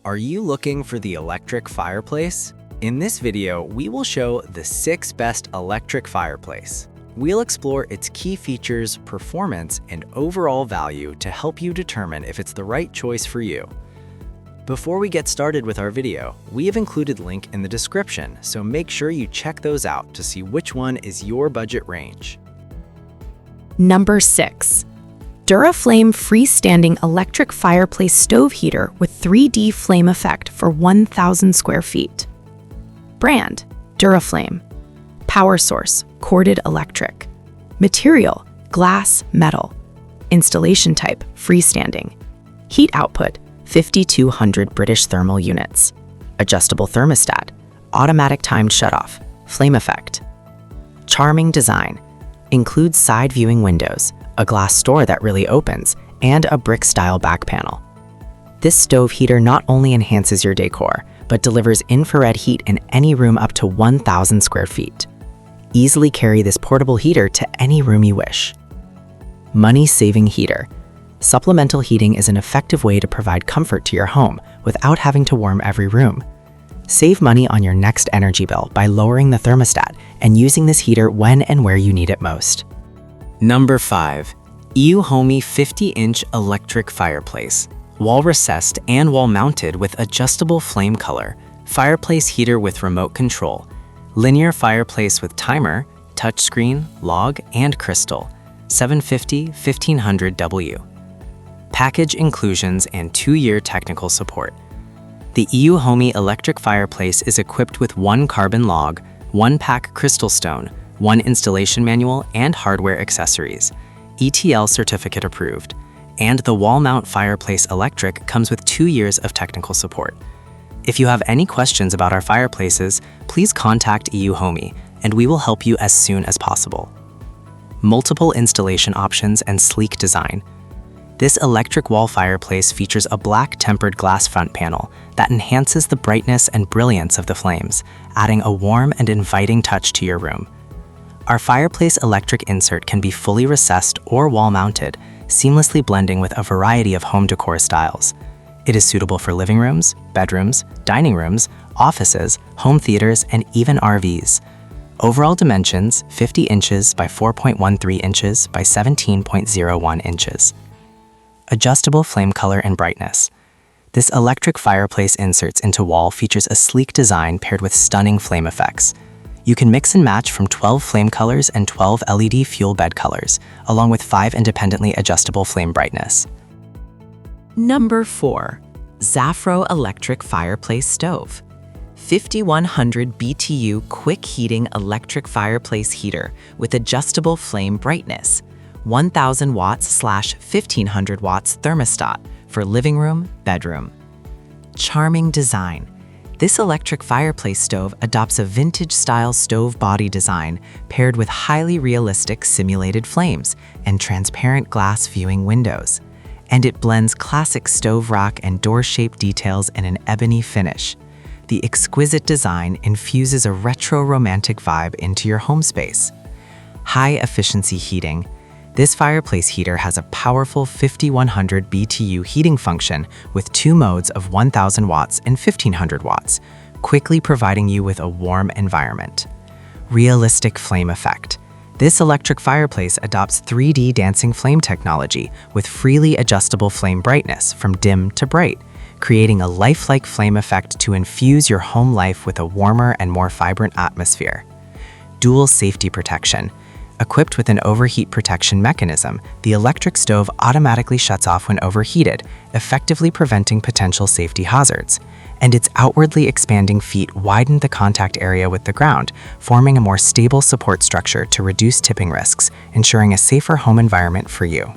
Are you looking for the electric fireplace? In this video, we will show the 6 best electric fireplace. We'll explore its key features, performance, and overall value to help you determine if it's the right choice for you. Before we get started with our video, we have included a link in the description, so make sure you check those out to see which one is your budget range. Number 6. duraflame Freestanding Electric Fireplace Stove Heater with 3D Flame Effect for 1,000 square feet. Brand: duraflame. Power source: corded electric. Material: glass, metal. Installation type: freestanding. Heat output: 5,200 British thermal units. Adjustable thermostat. Automatic timed shutoff. Flame effect. Charming design. Includes side viewing windows, a glass door that really opens, and a brick-style back panel. This stove heater not only enhances your decor, but delivers infrared heat in any room up to 1,000 square feet. Easily carry this portable heater to any room you wish. Money-saving heater. Supplemental heating is an effective way to provide comfort to your home without having to warm every room. Save money on your next energy bill by lowering the thermostat and using this heater when and where you need it most. Number 5. EUHOMY 50-inch Electric Fireplace. Wall recessed and wall mounted with adjustable flame color. Fireplace heater with remote control. Linear fireplace with timer, touchscreen, log, and crystal. 750/1500W. Package inclusions and 2-year technical support. The EUHOMY electric fireplace is equipped with 1 carbon log, 1 pack crystal stone, 1 installation manual, and hardware accessories. ETL certificate approved. And the wall mount fireplace electric comes with 2 years of technical support. If you have any questions about our fireplaces, please contact EUHOMY, and we will help you as soon as possible. Multiple installation options and sleek design. This electric wall fireplace features a black tempered glass front panel that enhances the brightness and brilliance of the flames, adding a warm and inviting touch to your room. Our fireplace electric insert can be fully recessed or wall-mounted, seamlessly blending with a variety of home decor styles. It is suitable for living rooms, bedrooms, dining rooms, offices, home theaters, and even RVs. Overall dimensions: 50 inches by 4.13 inches by 17.01 inches. Adjustable flame color and brightness. This electric fireplace inserts into wall features a sleek design paired with stunning flame effects. You can mix and match from 12 flame colors and 12 LED fuel bed colors, along with 5 independently adjustable flame brightness. Number 4. ZAFRO Electric Fireplace Stove. 5,100 BTU quick heating electric fireplace heater with adjustable flame brightness. 1,000 watts/1,500 watts thermostat for living room, bedroom. Charming design. This electric fireplace stove adopts a vintage-style stove body design paired with highly realistic simulated flames and transparent glass viewing windows. And it blends classic stove rack and door-shaped details in an ebony finish. The exquisite design infuses a retro-romantic vibe into your home space. High-efficiency heating. This fireplace heater has a powerful 5,100 BTU heating function with 2 modes of 1,000 watts and 1,500 watts, quickly providing you with a warm environment. Realistic flame effect. This electric fireplace adopts 3D dancing flame technology with freely adjustable flame brightness from dim to bright, creating a lifelike flame effect to infuse your home life with a warmer and more vibrant atmosphere. Dual safety protection. Equipped with an overheat protection mechanism, the electric stove automatically shuts off when overheated, effectively preventing potential safety hazards. And its outwardly expanding feet widen the contact area with the ground, forming a more stable support structure to reduce tipping risks, ensuring a safer home environment for you.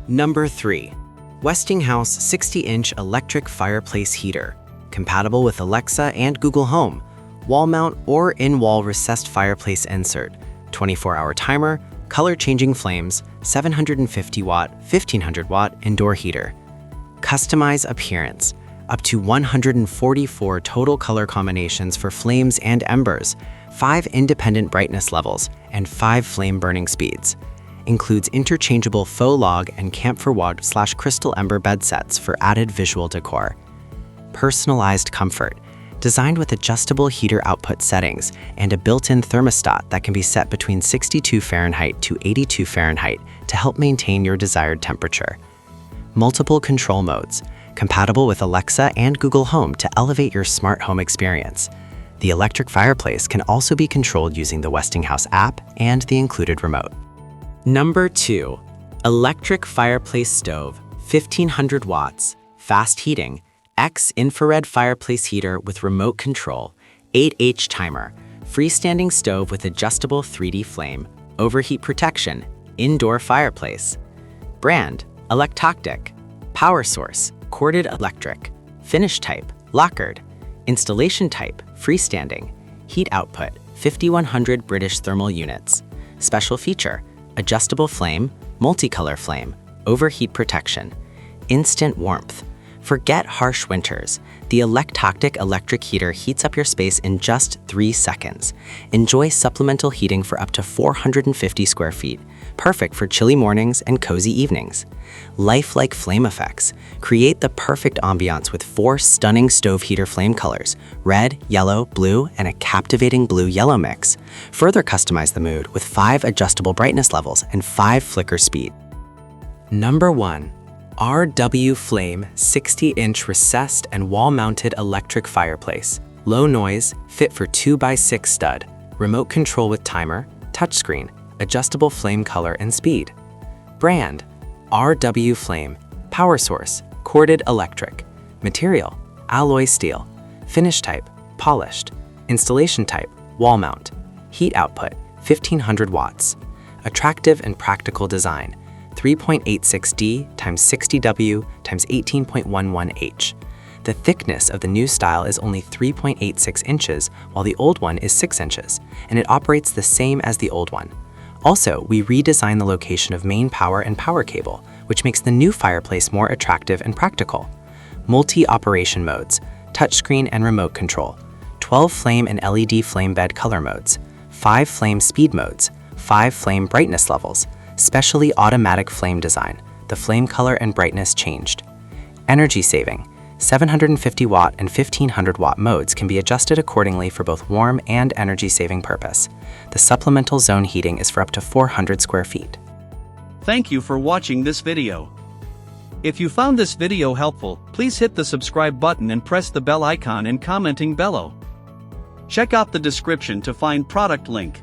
Number 3. Westinghouse 60-inch Electric Fireplace Heater. Compatible with Alexa and Google Home. Wall mount or in-wall recessed fireplace insert. 24-hour timer, color-changing flames, 750 watt, 1,500 watt indoor heater. Customize appearance. Up to 144 total color combinations for flames and embers, 5 independent brightness levels, and 5 flame burning speeds. includes interchangeable faux log and camphor wood/crystal ember bed sets for added visual decor. personalized comfort, designed with adjustable heater output settings and a built-in thermostat that can be set between 62 Fahrenheit to 82 Fahrenheit to help maintain your desired temperature. Multiple control modes, compatible with Alexa and Google Home to elevate your smart home experience. The electric fireplace can also be controlled using the Westinghouse app and the included remote. Number 2. Electric Fireplace Stove, 1500 watts, fast heating, X-infrared fireplace heater with remote control, 8H timer, freestanding stove with adjustable 3D flame, overheat protection, indoor fireplace. Brand, Electric. Power source, corded electric. Finish type, lacquered. Installation type, freestanding. Heat output, 5100 British thermal units. Special feature, adjustable flame, multicolor flame, overheat protection. Instant warmth. Forget harsh winters. The Electric electric heater heats up your space in just 3 seconds. Enjoy supplemental heating for up to 450 square feet. Perfect for chilly mornings and cozy evenings. Lifelike flame effects. Create the perfect ambiance with 4 stunning stove heater flame colors: red, yellow, blue, and a captivating blue-yellow mix. Further customize the mood with 5 adjustable brightness levels and 5 flicker speed. Number 1. R.W.FLAME 60-inch recessed and wall-mounted electric fireplace. Low noise, fit for 2x6 stud. Remote control with timer, touchscreen, adjustable flame color and speed. Brand, R.W.FLAME. Power source, corded electric. Material, alloy steel. Finish type, polished. Installation type, wall mount. Heat output, 1500 watts. Attractive and practical design. 3.86D x 60W x 18.11H. The thickness of the new style is only 3.86 inches, while the old one is 6 inches, and it operates the same as the old one. Also, we redesigned the location of main power and power cable, which makes the new fireplace more attractive and practical. Multi-operation modes, touchscreen and remote control, 12 flame and LED flame bed color modes, 5 flame speed modes, 5 flame brightness levels, specially automatic flame design. The flame color and brightness changed. Energy saving. 750 watt and 1500 watt modes can be adjusted accordingly for both warm and energy saving purpose. The supplemental zone heating is for up to 400 square feet. Thank you for watching this video. If you found this video helpful, please hit the subscribe button and press the bell icon and commenting below. Check out the description to find product link.